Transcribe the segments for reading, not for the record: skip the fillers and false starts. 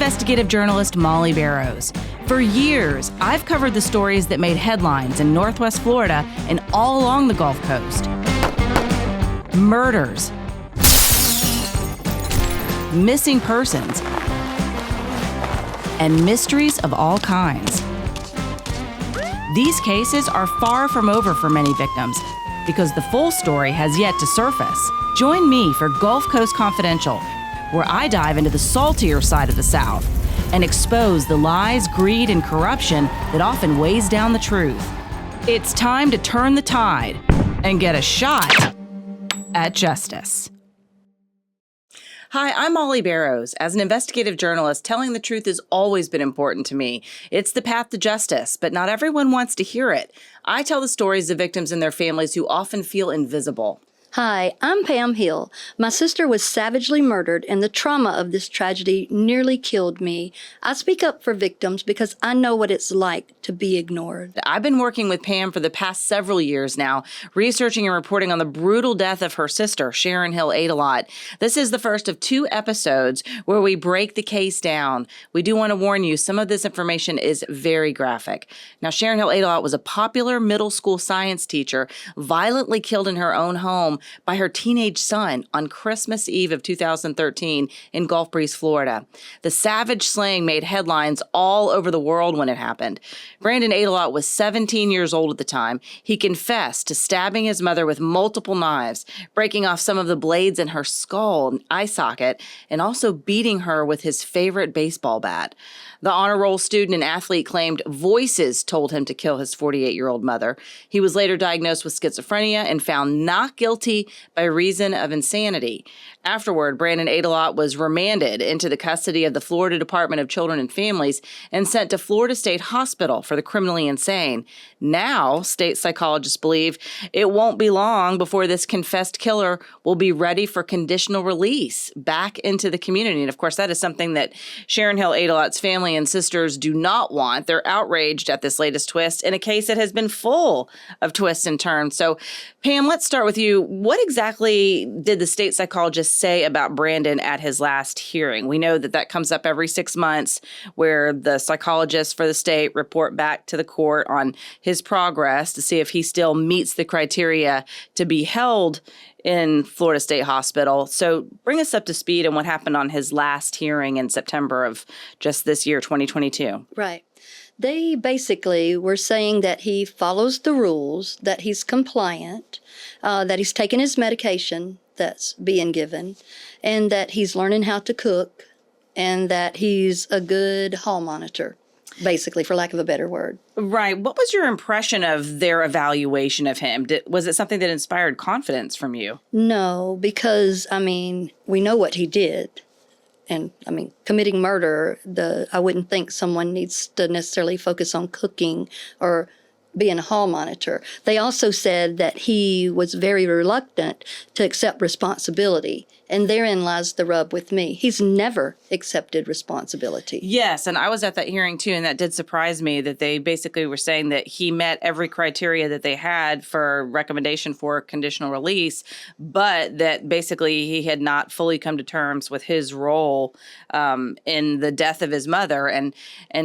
investigative journalist Molly Barrows. For years, I've covered the stories that made headlines in Northwest Florida and all along the Gulf Coast. Murders, missing persons, and mysteries of all kinds. These cases are far from over for many victims because the full story has yet to surface. Join me for Gulf Coast Confidential, where I dive into the saltier side of the South and expose the lies, greed, and corruption that often weighs down the truth. It's time to turn the tide and get a shot at justice. Hi, I'm Molly Barrows. As an investigative journalist, telling the truth has always been important to me. It's the path to justice, but not everyone wants to hear it. I tell the stories of victims and their families who often feel invisible. Hi, I'm Pam Hill. My sister was savagely murdered, and the trauma of this tragedy nearly killed me. I speak up for victims because I know what it's like to be ignored. I've been working with Pam for the past several years now, researching and reporting on the brutal death of her sister, Sharon Aydelott. This is the first of 2 episodes where we break the case down. We do want to warn you, some of this information is very graphic. Now, Sharon Aydelott was a popular middle school science teacher, violently killed in her own home by her teenage son on Christmas Eve of 2013 in Gulf Breeze, Florida. The savage slaying made headlines all over the world when it happened. Brandon Aydelott was 17 years old at the time. He confessed to stabbing his mother with multiple knives, breaking off some of the blades in her skull and eye socket, and also beating her with his favorite baseball bat. The honor roll student and athlete claimed voices told him to kill his 48-year-old mother. He was later diagnosed with schizophrenia and found not guilty by reason of insanity. Afterward, Brandon Aydelott was remanded into the custody of the Florida Department of Children and Families and sent to Florida State Hospital for the criminally insane. Now, state psychologists believe it won't be long before this confessed killer will be ready for conditional release back into the community. And of course, that is something that Sharon Hill Aydelott's family and sisters do not want. They're outraged at this latest twist in a case that has been full of twists and turns. So, Pam, let's start with you. What exactly did the state psychologist say about Brandon at his last hearing? We know that comes up every 6 months where the psychologists for the state report back to the court on his progress to see if he still meets the criteria to be held in Florida State Hospital. So bring us up to speed on what happened on his last hearing in September of just this year, 2022. Right. They basically were saying that he follows the rules, that he's compliant, that he's taking his medication that's being given, and that he's learning how to cook, and that he's a good hall monitor, basically, for lack of a better word. Right. What was your impression of their evaluation of him? Was it something that inspired confidence from you? No, because, we know what he did. And, committing murder, I wouldn't think someone needs to necessarily focus on cooking or being a hall monitor. They also said that he was very reluctant to accept responsibility. And therein lies the rub with me. He's never accepted responsibility. Yes, and I was at that hearing too, and that did surprise me that they basically were saying that he met every criteria that they had for recommendation for conditional release, but that basically he had not fully come to terms with his role in the death of his mother. And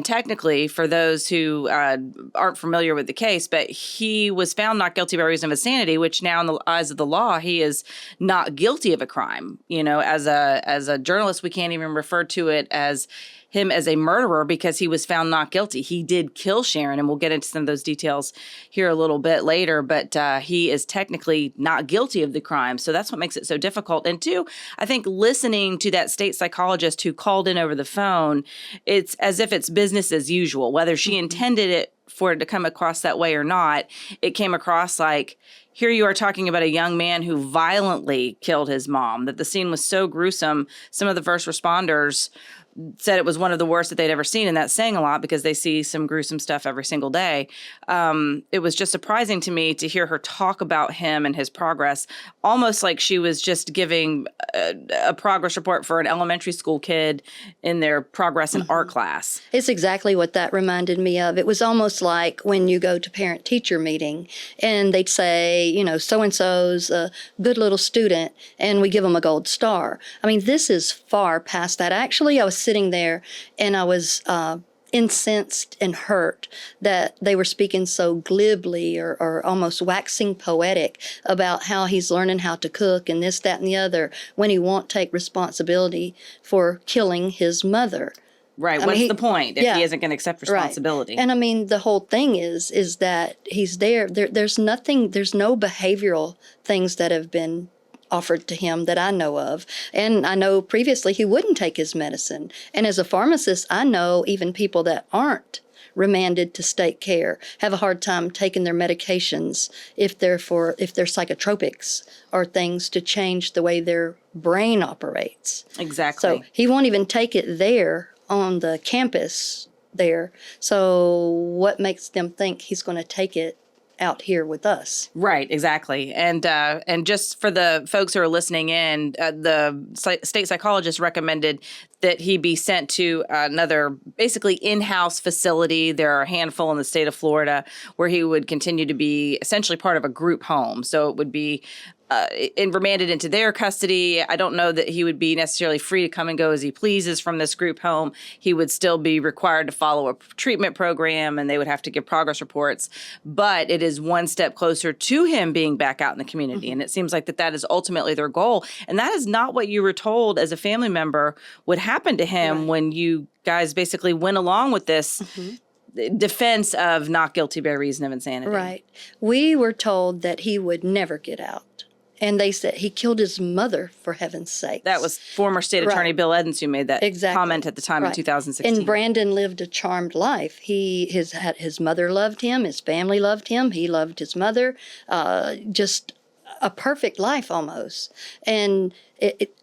technically, for those who aren't familiar with the case, but he was found not guilty by reason of insanity, which now in the eyes of the law, he is not guilty of a crime. You know, as a journalist, we can't even refer to it as him as a murderer because he was found not guilty. He did kill Sharon, and we'll get into some of those details here a little bit later, but he is technically not guilty of the crime. So that's what makes it so difficult. And two, I think listening to that state psychologist who called in over the phone, it's as if it's business as usual, whether she intended it for it to come across that way or not. It came across like, here you are talking about a young man who violently killed his mom, that the scene was so gruesome. Some of the first responders said it was one of the worst that they'd ever seen, and that's saying a lot because they see some gruesome stuff every single day. It was just surprising to me to hear her talk about him and his progress, almost like she was just giving a progress report for an elementary school kid in their progress in art class. It's exactly what that reminded me of. It was almost like when you go to parent-teacher meeting and they'd say, you know, so-and-so's a good little student, and we give them a gold star. I mean, this is far past that. Actually, I was sitting there, and I was incensed and hurt that they were speaking so glibly or almost waxing poetic about how he's learning how to cook and this, that, and the other, when he won't take responsibility for killing his mother. Right. What's the point if he isn't going to accept responsibility? Right. And I mean, the whole thing is that he's there. There's no behavioral things that have been offered to him that I know of. And I know previously he wouldn't take his medicine. And as a pharmacist, I know even people that aren't remanded to state care have a hard time taking their medications if they're psychotropics or things to change the way their brain operates. Exactly. So he won't even take it there on the campus there. So what makes them think he's going to take it out here with us? Right, exactly. And just for the folks who are listening in, the state psychologist recommended that he be sent to another basically in-house facility. There are a handful in the state of Florida where he would continue to be essentially part of a group home. So it would be remanded into their custody. I don't know that he would be necessarily free to come and go as he pleases from this group home. He would still be required to follow a treatment program, and they would have to give progress reports. But it is one step closer to him being back out in the community. And it seems like that is ultimately their goal. And that is not what you were told as a family member would happen to him when you guys basically went along with this defense of not guilty by reason of insanity. Right. We were told that he would never get out. And they said he killed his mother, for heaven's sake. That was former state attorney Bill Edens who made that comment at the time in 2016. And Brandon lived a charmed life. His mother loved him. His family loved him. He loved his mother. Just a perfect life almost. And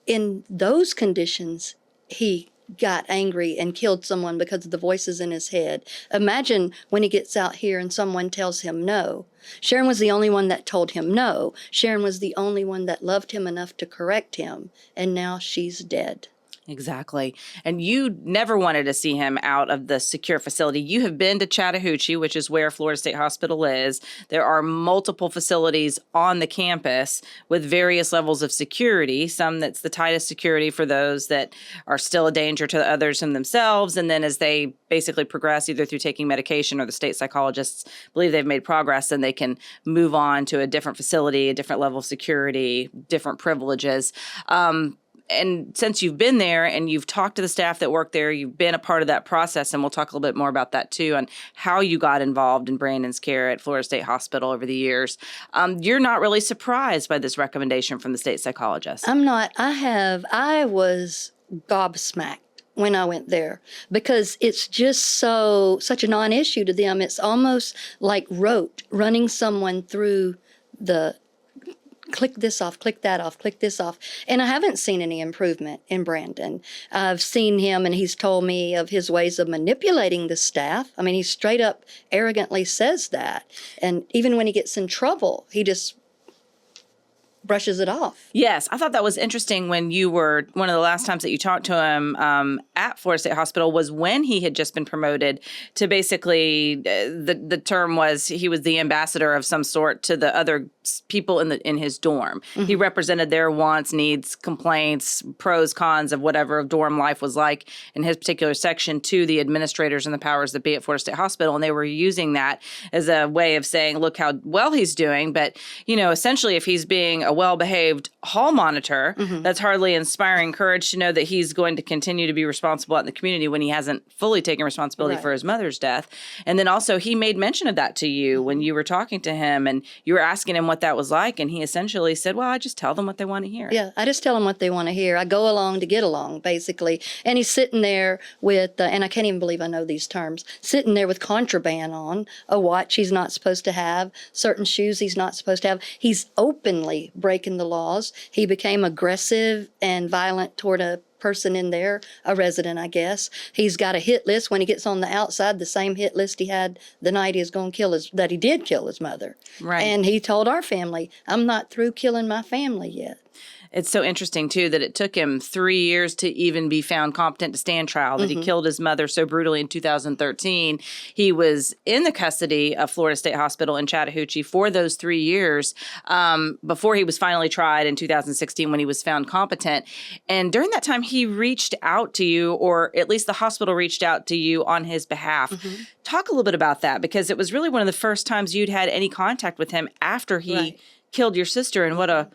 in those conditions, he got angry and killed someone because of the voices in his head. Imagine when he gets out here and someone tells him no. Sharon was the only one that told him no. Sharon was the only one that loved him enough to correct him. And now she's dead. Exactly. And you never wanted to see him out of the secure facility. You have been to Chattahoochee, which is where Florida State Hospital is. There are multiple facilities on the campus with various levels of security, some that's the tightest security for those that are still a danger to others and themselves. And then as they basically progress, either through taking medication or the state psychologists believe they've made progress, and they can move on to a different facility, a different level of security, different privileges. And since you've been there and you've talked to the staff that work there, you've been a part of that process, and we'll talk a little bit more about that too, on how you got involved in Brandon's care at Florida State Hospital over the years. You're not really surprised by this recommendation from the state psychologist. I'm not. I was gobsmacked when I went there because it's just such a non-issue to them. It's almost like rote, running someone through the click this off, click that off, click this off. And I haven't seen any improvement in Brandon. I've seen him, and he's told me of his ways of manipulating the staff. I mean, he straight up arrogantly says that. And even when he gets in trouble, he just brushes it off. Yes, I thought that was interesting when you were, one of the last times that you talked to him at Florida State Hospital was when he had just been promoted to basically, the term was he was the ambassador of some sort to the other people in his dorm. Mm-hmm. He represented their wants, needs, complaints, pros, cons of whatever dorm life was like in his particular section to the administrators and the powers that be at Florida State Hospital. And they were using that as a way of saying, look how well he's doing. But, essentially if he's being a well-behaved hall monitor, that's hardly inspiring courage to know that he's going to continue to be responsible out in the community when he hasn't fully taken responsibility for his mother's death. And then also he made mention of that to you when you were talking to him and you were asking him what that was like. And he essentially said, well, I just tell them what they want to hear. Yeah, I just tell them what they want to hear. I go along to get along, basically. And he's sitting there with, and I can't even believe I know these terms, sitting there with contraband on, a watch he's not supposed to have, certain shoes he's not supposed to have. He's openly breaking the laws. He became aggressive and violent toward a person in there, a resident, I guess. He's got a hit list when he gets on the outside, the same hit list he had the night he was going to that he did kill his mother. Right. And he told our family, I'm not through killing my family yet. It's so interesting, too, that it took him 3 years to even be found competent to stand trial, that he killed his mother so brutally in 2013. He was in the custody of Florida State Hospital in Chattahoochee for those 3 years before he was finally tried in 2016 when he was found competent. And during that time, he reached out to you, or at least the hospital reached out to you on his behalf. Talk a little bit about that, because it was really one of the first times you'd had any contact with him after he killed your sister. And what a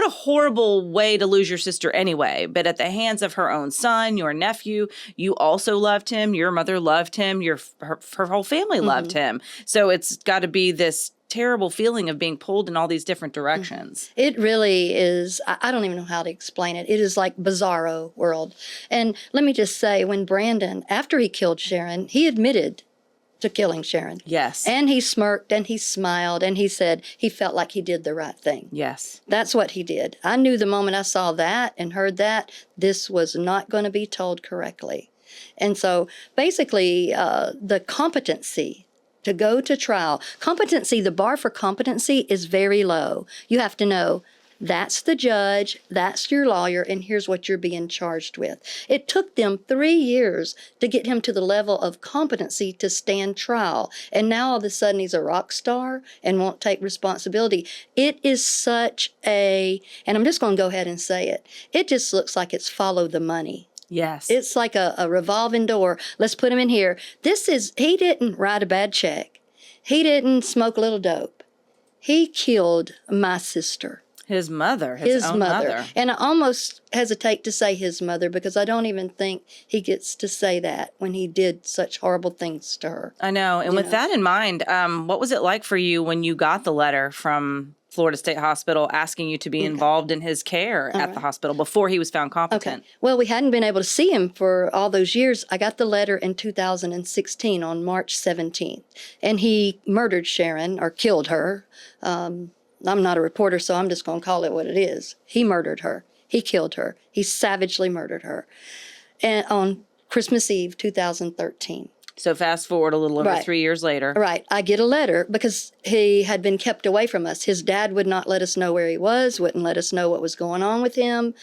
horrible way to lose your sister anyway. But at the hands of her own son, your nephew, you also loved him. Your mother loved him. Her whole family loved him. So it's got to be this terrible feeling of being pulled in all these different directions. It really is. I don't even know how to explain it. It is like bizarro world. And let me just say, when Brandon, after he killed Sharon, he admitted to killing Sharon. Yes. And he smirked and he smiled and he said he felt like he did the right thing. Yes. That's what he did. I knew the moment I saw that and heard that, this was not going to be told correctly. And so basically the competency to go to trial, competency, the bar for competency is very low. You have to know that's the judge, that's your lawyer, and here's what you're being charged with. It took them 3 years to get him to the level of competency to stand trial. And now all of a sudden he's a rock star and won't take responsibility. It is such and I'm just going to go ahead and say it, it just looks like it's follow the money. Yes. It's like a revolving door. Let's put him in here. He didn't write a bad check. He didn't smoke a little dope. He killed my sister. His mother, his own mother. And I almost hesitate to say his mother because I don't even think he gets to say that when he did such horrible things to her. I know. And with that in mind, what was it like for you when you got the letter from Florida State Hospital asking you to be involved in his care at the hospital before he was found competent? Well, we hadn't been able to see him for all those years. I got the letter in 2016 on March 17th. And he murdered Sharon, or killed her. I'm not a reporter, so I'm just going to call it what it is. He murdered her. He killed her. He savagely murdered her. And on Christmas Eve, 2013. So fast forward a little over 3 years later. Right. I get a letter because he had been kept away from us. His dad would not let us know where he was, wouldn't let us know what was going on with him,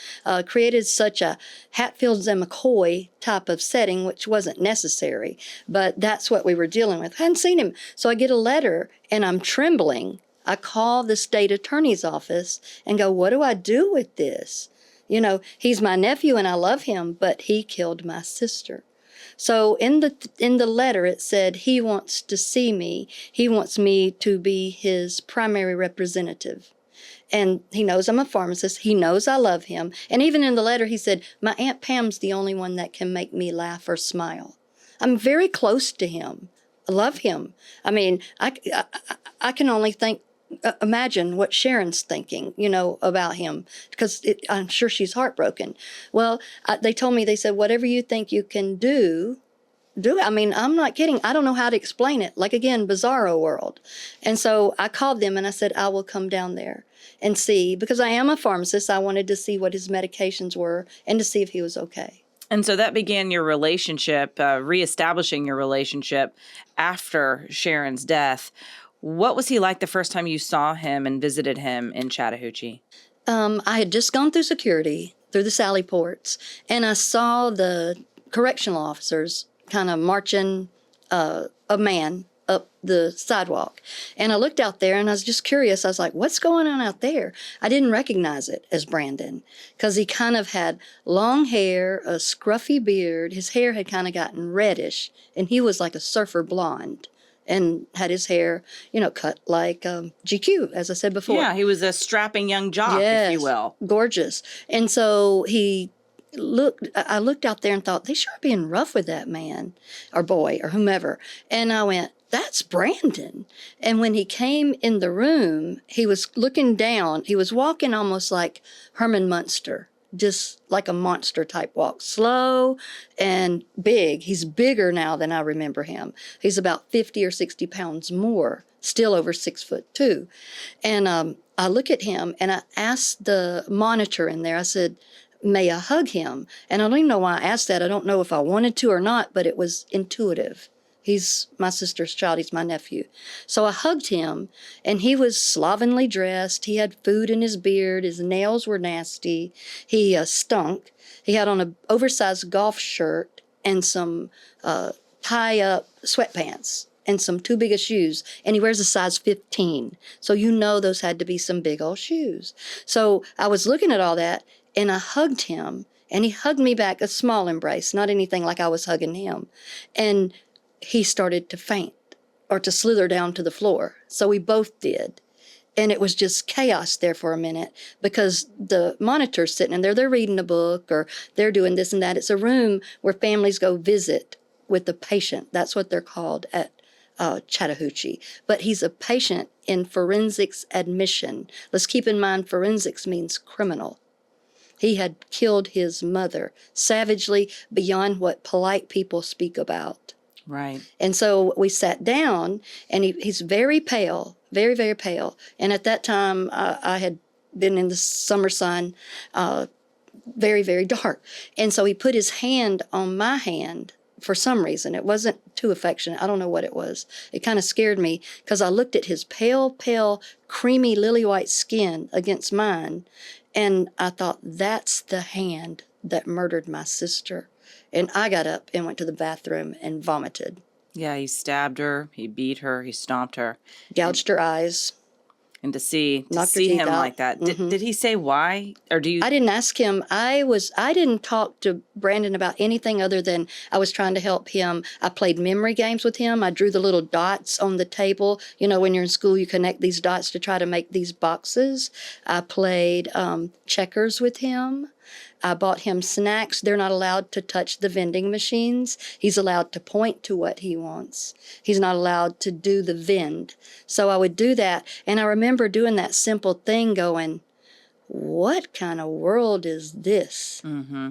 created such a Hatfields and McCoy type of setting, which wasn't necessary. But that's what we were dealing with. I hadn't seen him. So I get a letter and I'm trembling. I call the state attorney's office and go, what do I do with this? You know, he's my nephew and I love him, but he killed my sister. So in the letter, it said he wants to see me. He wants me to be his primary representative. And he knows I'm a pharmacist. He knows I love him. And even in the letter, he said, my Aunt Pam's the only one that can make me laugh or smile. I'm very close to him. I love him. I mean, I can only imagine what Sharon's thinking, about him, because I'm sure she's heartbroken. Well, they told me, they said, whatever you think you can do it. I mean, I'm not kidding. I don't know how to explain it. Like, again, bizarro world. And so I called them and I said, I will come down there and see, because I am a pharmacist. I wanted to see what his medications were and to see if he was okay. And so that began your relationship, reestablishing your relationship after Sharon's death. What was he like the first time you saw him and visited him in Chattahoochee? I had just gone through security, through the Sally ports, and I saw the correctional officers kind of marching a man up the sidewalk. And I looked out there and I was just curious. I was like, what's going on out there? I didn't recognize it as Brandon because he kind of had long hair, a scruffy beard. His hair had kind of gotten reddish and he was like a surfer blonde and had his hair, cut like GQ, as I said before. Yeah, he was a strapping young jock, if you will. Gorgeous. And so I looked out there and thought, they sure are being rough with that man or boy or whomever. And I went, that's Brandon. And when he came in the room, he was looking down. He was walking almost like Herman Munster, just like a monster type walk, slow and big. He's bigger now than I remember him. He's about 50 or 60 pounds more, still over 6'2". And I look at him and I asked the monitor in there, I said, may I hug him? And I don't even know why I asked that. I don't know if I wanted to or not, but it was intuitive. He's my sister's child. He's my nephew. So I hugged him, and he was slovenly dressed. He had food in his beard. His nails were nasty. He stunk. He had on an oversized golf shirt and some tie-up sweatpants and some too big of shoes. And he wears a size 15. So you know those had to be some big old shoes. So I was looking at all that, and I hugged him, and he hugged me back, a small embrace, not anything like I was hugging him. And he started to faint or to slither down to the floor. So we both did. And it was just chaos there for a minute because the monitor's sitting in there, they're reading a book or they're doing this and that. It's a room where families go visit with the patient. That's what they're called at Chattahoochee. But he's a patient in forensics admission. Let's keep in mind forensics means criminal. He had killed his mother savagely beyond what polite people speak about. Right. And so we sat down, and he's very pale, very, very pale. And at that time, I had been in the summer sun, very, very dark. And so he put his hand on my hand for some reason. It wasn't too affectionate. I don't know what it was. It kind of scared me because I looked at his pale, pale, creamy, lily-white skin against mine, and I thought, that's the hand that murdered my sister. And I got up and went to the bathroom and vomited. Yeah, he stabbed her, he beat her, he stomped her. Gouged her eyes. And to see Knocked her him teeth out. like that, did he say why? Or do you? I didn't ask him. I didn't talk to Brandon about anything other than I was trying to help him. I played memory games with him. I drew the little dots on the table. You know, when you're in school, you connect these dots to try to make these boxes. I played checkers with him. I bought him snacks. They're not allowed to touch the vending machines. He's allowed to point to what he wants. He's not allowed to do the vend. So I would do that. And I remember doing that simple thing going, what kind of world is this? Mm-hmm.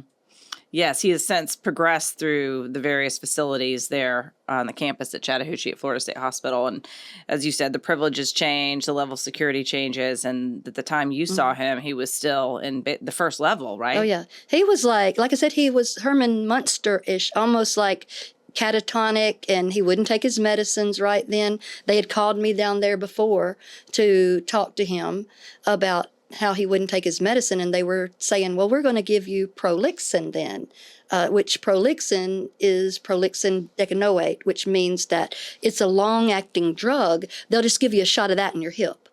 Yes, he has since progressed through the various facilities there on the campus at Chattahoochee at Florida State Hospital. And as you said, the privileges change, the level of security changes. And at the time you saw him, he was still in the first level, right? Oh, yeah. He was like I said, he was Herman Munster-ish, almost like catatonic, and he wouldn't take his medicines right then. They had called me down there before to talk to him about how he wouldn't take his medicine, and they were saying, well, we're going to give you Prolixin then, which Prolixin is Prolixin decanoate, which means that it's a long-acting drug. They'll just give you a shot of that in your hip.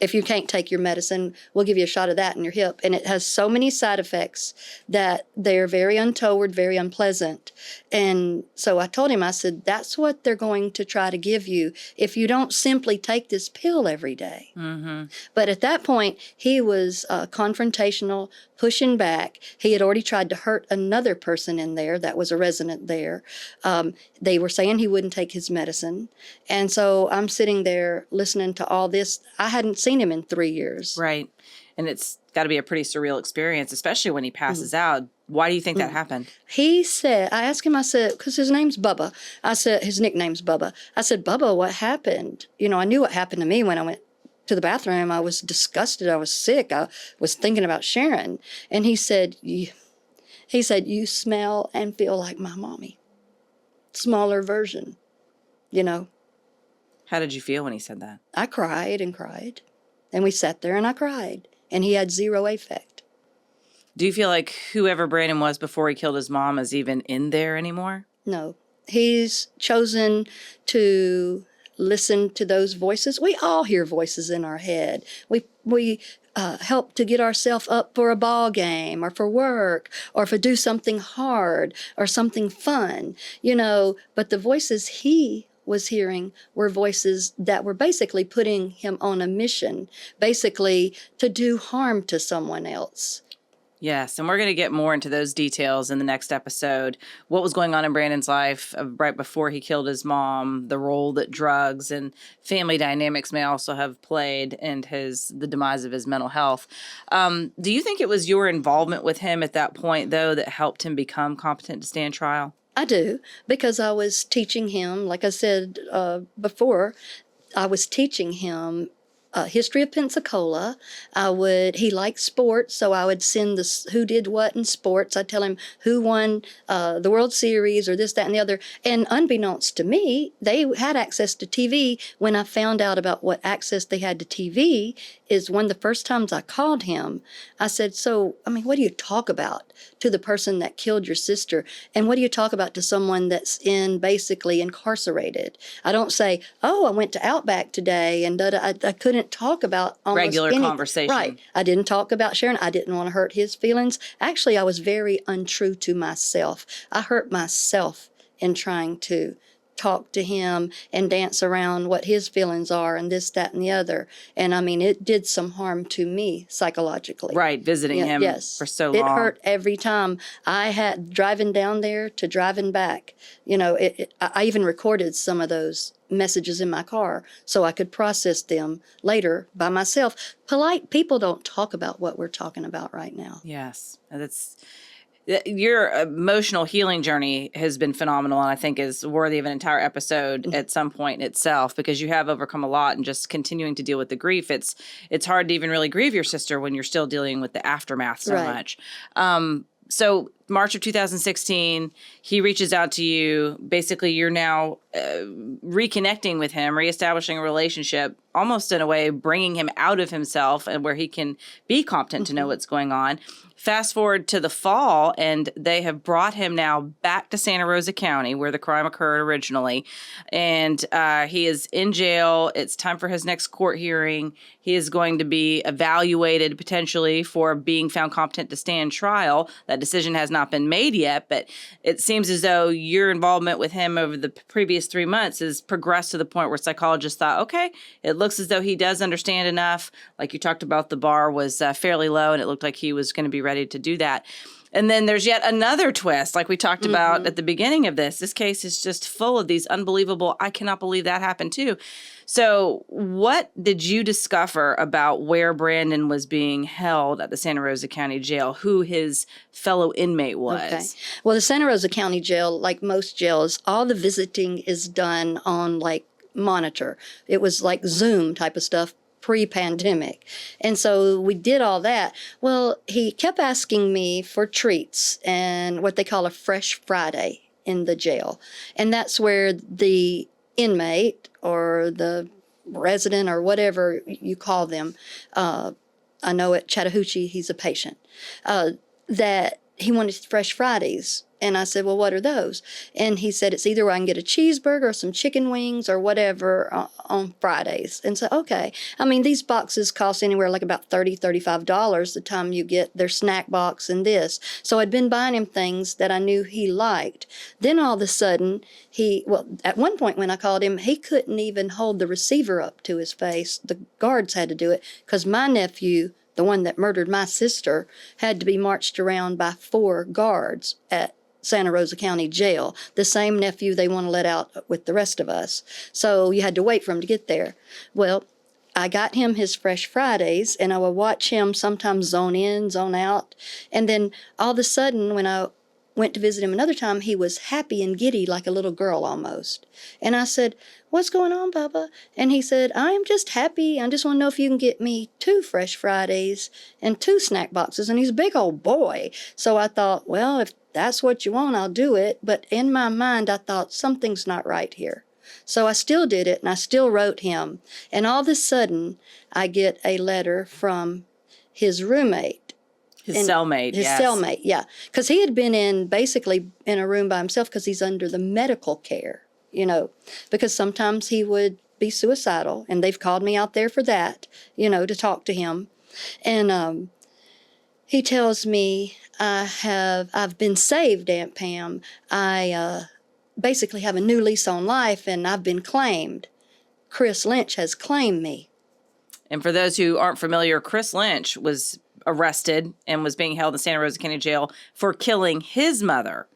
If you can't take your medicine, we'll give you a shot of that in your hip. And it has so many side effects that they're very untoward, very unpleasant. And so I told him, I said, that's what they're going to try to give you if you don't simply take this pill every day. Mm-hmm. But at that point, he was confrontational, pushing back. He had already tried to hurt another person in there that was a resident there. They were saying he wouldn't take his medicine. And so I'm sitting there listening to all this. I hadn't seen him in 3 years. Right. And it's got to be a pretty surreal experience, especially when he passes out. Why do you think that happened? He said, I asked him, I said, because his name's Bubba. I said, his nickname's Bubba. I said, Bubba, what happened? You know, I knew what happened to me when I went to the bathroom. I was disgusted. I was sick. I was thinking about Sharon. And he said, you smell and feel like my mommy. Smaller version, you know. How did you feel when he said that? I cried and cried. And we sat there and I cried. And he had zero affect. Do you feel like whoever Brandon was before he killed his mom is even in there anymore? No. He's chosen to listen to those voices. We all hear voices in our head. We help to get ourselves up for a ball game or for work or for do something hard or something fun, you know. But the voices he was hearing were voices that were basically putting him on a mission, basically to do harm to someone else. Yes, and we're going to get more into those details in the next episode. What was going on in Brandon's life right before he killed his mom, the role that drugs and family dynamics may also have played in the demise of his mental health. Do you think it was your involvement with him at that point, though, that helped him become competent to stand trial? I do, because I was teaching him, like I said before, I was teaching him history of Pensacola. He liked sports, so I would send who did what in sports. I'd tell him who won the World Series or this, that, and the other. And unbeknownst to me, they had access to TV. When I found out about what access they had to TV is one of the first times I called him, I said, so, I mean, what do you talk about to the person that killed your sister? And what do you talk about to someone that's basically incarcerated? I don't say, oh, I went to Outback today and I couldn't talk about almost regular conversation. Right. I didn't talk about Sharon. I didn't want to hurt his feelings. Actually, I was very untrue to myself. I hurt myself in trying to talk to him and dance around what his feelings are and this, that, and the other. And I mean, it did some harm to me psychologically. Right, visiting him for so long. It hurt every time. I had driving down there to driving back. I even recorded some of those messages in my car so I could process them later by myself. Polite people don't talk about what we're talking about right now. Yes, your emotional healing journey has been phenomenal, and I think is worthy of an entire episode at some point in itself, because you have overcome a lot, and just continuing to deal with the grief. It's hard to even really grieve your sister when you're still dealing with the aftermath so much. So March of 2016, he reaches out to you. Basically, you're now reconnecting with him, reestablishing a relationship, almost in a way bringing him out of himself and where he can be competent to know what's going on. Fast forward to the fall, and they have brought him now back to Santa Rosa County, where the crime occurred originally. And he is in jail. It's time for his next court hearing. He is going to be evaluated potentially for being found competent to stand trial. That decision has not been made yet, but it seems as though your involvement with him over the previous 3 months has progressed to the point where psychologists thought, okay, it looks as though he does understand enough. Like you talked about, the bar was fairly low, and it looked like he was going to be ready to do that. And then there's yet another twist, like we talked about at the beginning of this. This case is just full of these unbelievable, I cannot believe that happened too. So what did you discover about where Brandon was being held at the Santa Rosa County Jail, who his fellow inmate was? Okay. Well, the Santa Rosa County Jail, like most jails, all the visiting is done on monitor. It was like Zoom type of stuff pre-pandemic. And so we did all that. Well, he kept asking me for treats and what they call a Fresh Friday in the jail. And that's where the inmate or the resident or whatever you call them, I know at Chattahoochee he's a patient, that he wanted Fresh Fridays. And I said, well, what are those? And he said, it's either where I can get a cheeseburger or some chicken wings or whatever on Fridays. And so, okay. I mean, these boxes cost anywhere like about $30, $35 the time you get their snack box and this. So I'd been buying him things that I knew he liked. Then all of a sudden, at one point when I called him, he couldn't even hold the receiver up to his face. The guards had to do it because my nephew, the one that murdered my sister, had to be marched around by 4 guards at Santa Rosa County Jail, the same nephew they want to let out with the rest of us. So you had to wait for him to get there. Well, I got him his Fresh Fridays, and I would watch him sometimes zone in, zone out. And then all of a sudden, when I went to visit him another time, he was happy and giddy like a little girl almost. And I said, what's going on, Bubba? And he said, I am just happy. I just want to know if you can get me 2 Fresh Fridays and 2 snack boxes. And he's a big old boy. So I thought, well, if that's what you want, I'll do it. But in my mind, I thought something's not right here. So I still did it, and I still wrote him. And all of a sudden, I get a letter from his roommate. His cellmate, His cellmate, yeah. Because he had been basically in a room by himself because he's under the medical care, because sometimes he would be suicidal, and they've called me out there for that, to talk to him. And he tells me, I've been saved, Aunt Pam. I basically have a new lease on life, and I've been claimed. Chris Lynch has claimed me. And for those who aren't familiar, Chris Lynch was arrested and was being held in Santa Rosa County Jail for killing his mother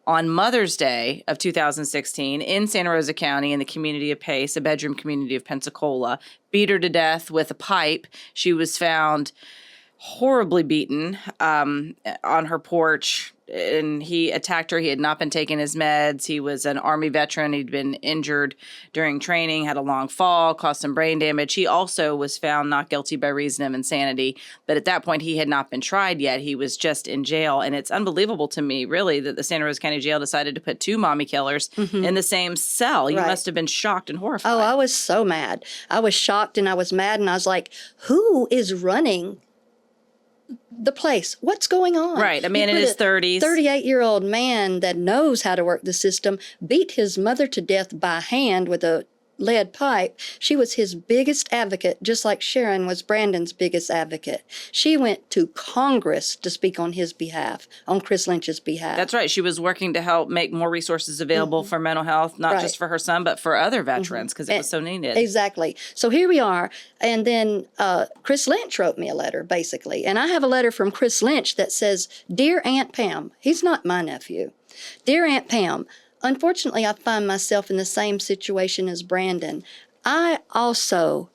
on Mother's Day of 2016 in Santa Rosa County in the community of Pace, a bedroom community of Pensacola. Beat her to death with a pipe. She was found horribly beaten on her porch, and he attacked her. He had not been taking his meds. He was an Army veteran. He'd been injured during training, had a long fall, caused some brain damage. He also was found not guilty by reason of insanity. But at that point, he had not been tried yet. He was just in jail. And it's unbelievable to me, really, that the Santa Rosa County Jail decided to put two mommy killers in the same cell. You must have been shocked and horrified. Oh, I was so mad. I was shocked and I was mad. And I was like, who is running the place? What's going on? Right. A man in his 30s. 38-year-old man that knows how to work the system beat his mother to death by hand with a lead pipe. She was his biggest advocate, just like Sharon was Brandon's biggest advocate. She went to Congress to speak on his behalf, on Chris Lynch's behalf. That's right. She was working to help make more resources available for mental health, not just for her son, but for other veterans, because it was so needed. Exactly. So here we are. And then Chris Lynch wrote me a letter, basically. And I have a letter from Chris Lynch that says, "Dear Aunt Pam," he's not my nephew. "Dear Aunt Pam, unfortunately, I find myself in the same situation as Brandon. I also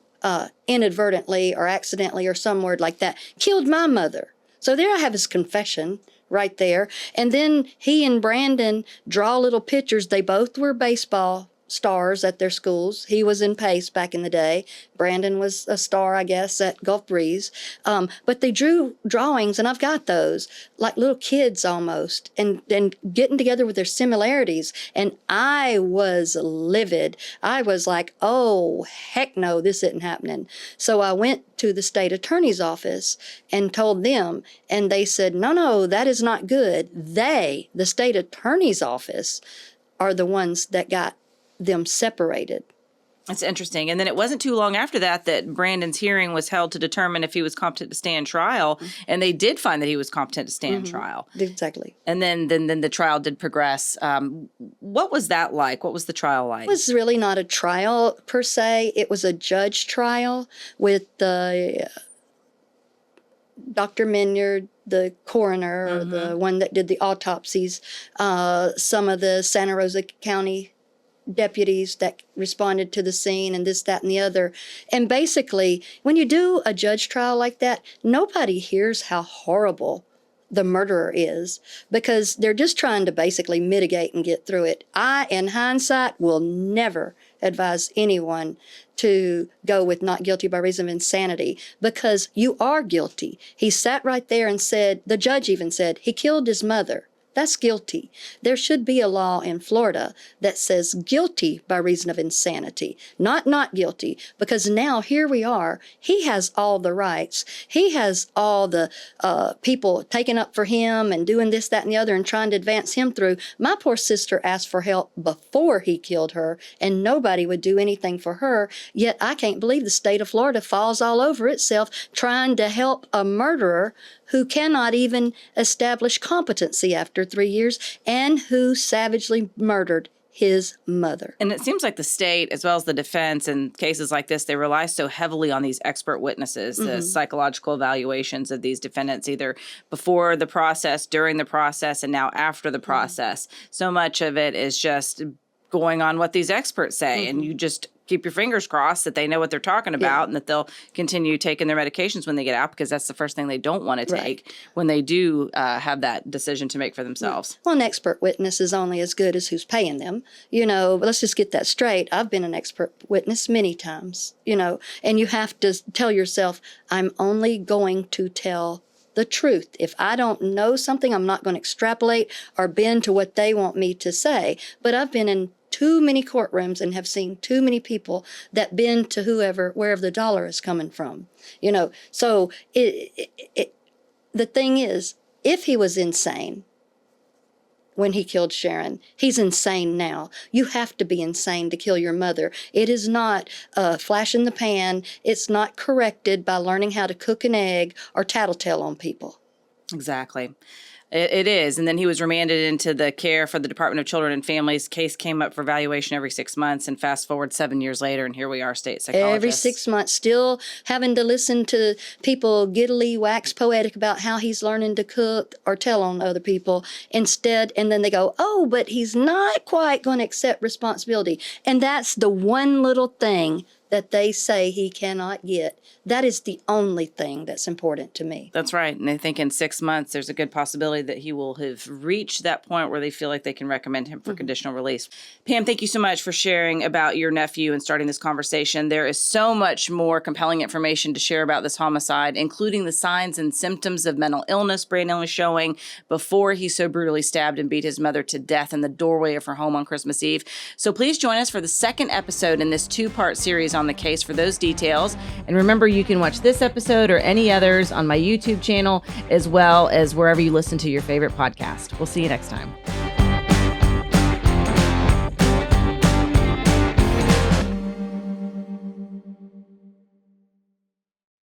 inadvertently or accidentally or some word like that killed my mother." So there I have his confession right there. And then he and Brandon draw little pictures. They both were baseball stars at their schools. He was in Pace back in the day. Brandon was a star, I guess, at Gulf Breeze. But they drew drawings, and I've got those, like little kids almost, and getting together with their similarities. And I was livid. I was like, oh, heck no, this isn't happening. So I went to the state attorney's office and told them, and they said, no, that is not good. They, the state attorney's office, are the ones that got them separated. That's interesting. And then it wasn't too long after that that Brandon's hearing was held to determine if he was competent to stand trial. And they did find that he was competent to stand trial. Exactly. And then the trial did progress. What was that like? What was the trial like? It was really not a trial per se. It was a judge trial with the Dr. Minyard, the coroner, or the one that did the autopsies, some of the Santa Rosa County deputies that responded to the scene, and this, that, and the other. And basically, when you do a judge trial like that, nobody hears how horrible the murderer is, because they're just trying to basically mitigate and get through it. I, in hindsight, will never advise anyone to go with not guilty by reason of insanity, because you are guilty. He sat right there and said, the judge even said, he killed his mother. That's guilty. There should be a law in Florida that says guilty by reason of insanity, not guilty, because now here we are. He has all the rights. He has all the people taking up for him and doing this, that, and the other and trying to advance him through. My poor sister asked for help before he killed her, and nobody would do anything for her. Yet I can't believe the state of Florida falls all over itself trying to help a murderer who cannot even establish competency after 3 years, and who savagely murdered his mother. And it seems like the state, as well as the defense, in cases like this, they rely so heavily on these expert witnesses, the psychological evaluations of these defendants, either before the process, during the process, and now after the process. So much of it is just going on what these experts say, and you just keep your fingers crossed that they know what they're talking about and that they'll continue taking their medications when they get out, because that's the first thing they don't want to take when they do have that decision to make for themselves. Well, an expert witness is only as good as who's paying them. You know, let's just get that straight. I've been an expert witness many times, you know, and you have to tell yourself, I'm only going to tell the truth. If I don't know something, I'm not going to extrapolate or bend to what they want me to say. But I've been in too many courtrooms and have seen too many people that bend to wherever the dollar is coming from. You know, so the thing is, if he was insane when he killed Sharon, he's insane now. You have to be insane to kill your mother. It is not a flash in the pan. It's not corrected by learning how to cook an egg or tattletale on people. Exactly. It is. And then he was remanded into the care for the Department of Children and Families. Case came up for evaluation every 6 months, and fast forward 7 years later, and here we are, state psychologists. Every 6 months, still having to listen to people giddily wax poetic about how he's learning to cook or tell on other people instead. And then they go, oh, but he's not quite going to accept responsibility. And that's the one little thing that they say he cannot get. That is the only thing that's important to me. That's right. And I think in 6 months, there's a good possibility that he will have reached that point where they feel like they can recommend him for conditional release. Pam, thank you so much for sharing about your nephew and starting this conversation. There is so much more compelling information to share about this homicide, including the signs and symptoms of mental illness Brandon was showing before he so brutally stabbed and beat his mother to death in the doorway of her home on Christmas Eve. So please join us for the second episode in this 2-part series on the case for those details. And remember, you can watch this episode or any others on my YouTube channel, as well as wherever you listen to your favorite podcast. We'll see you next time.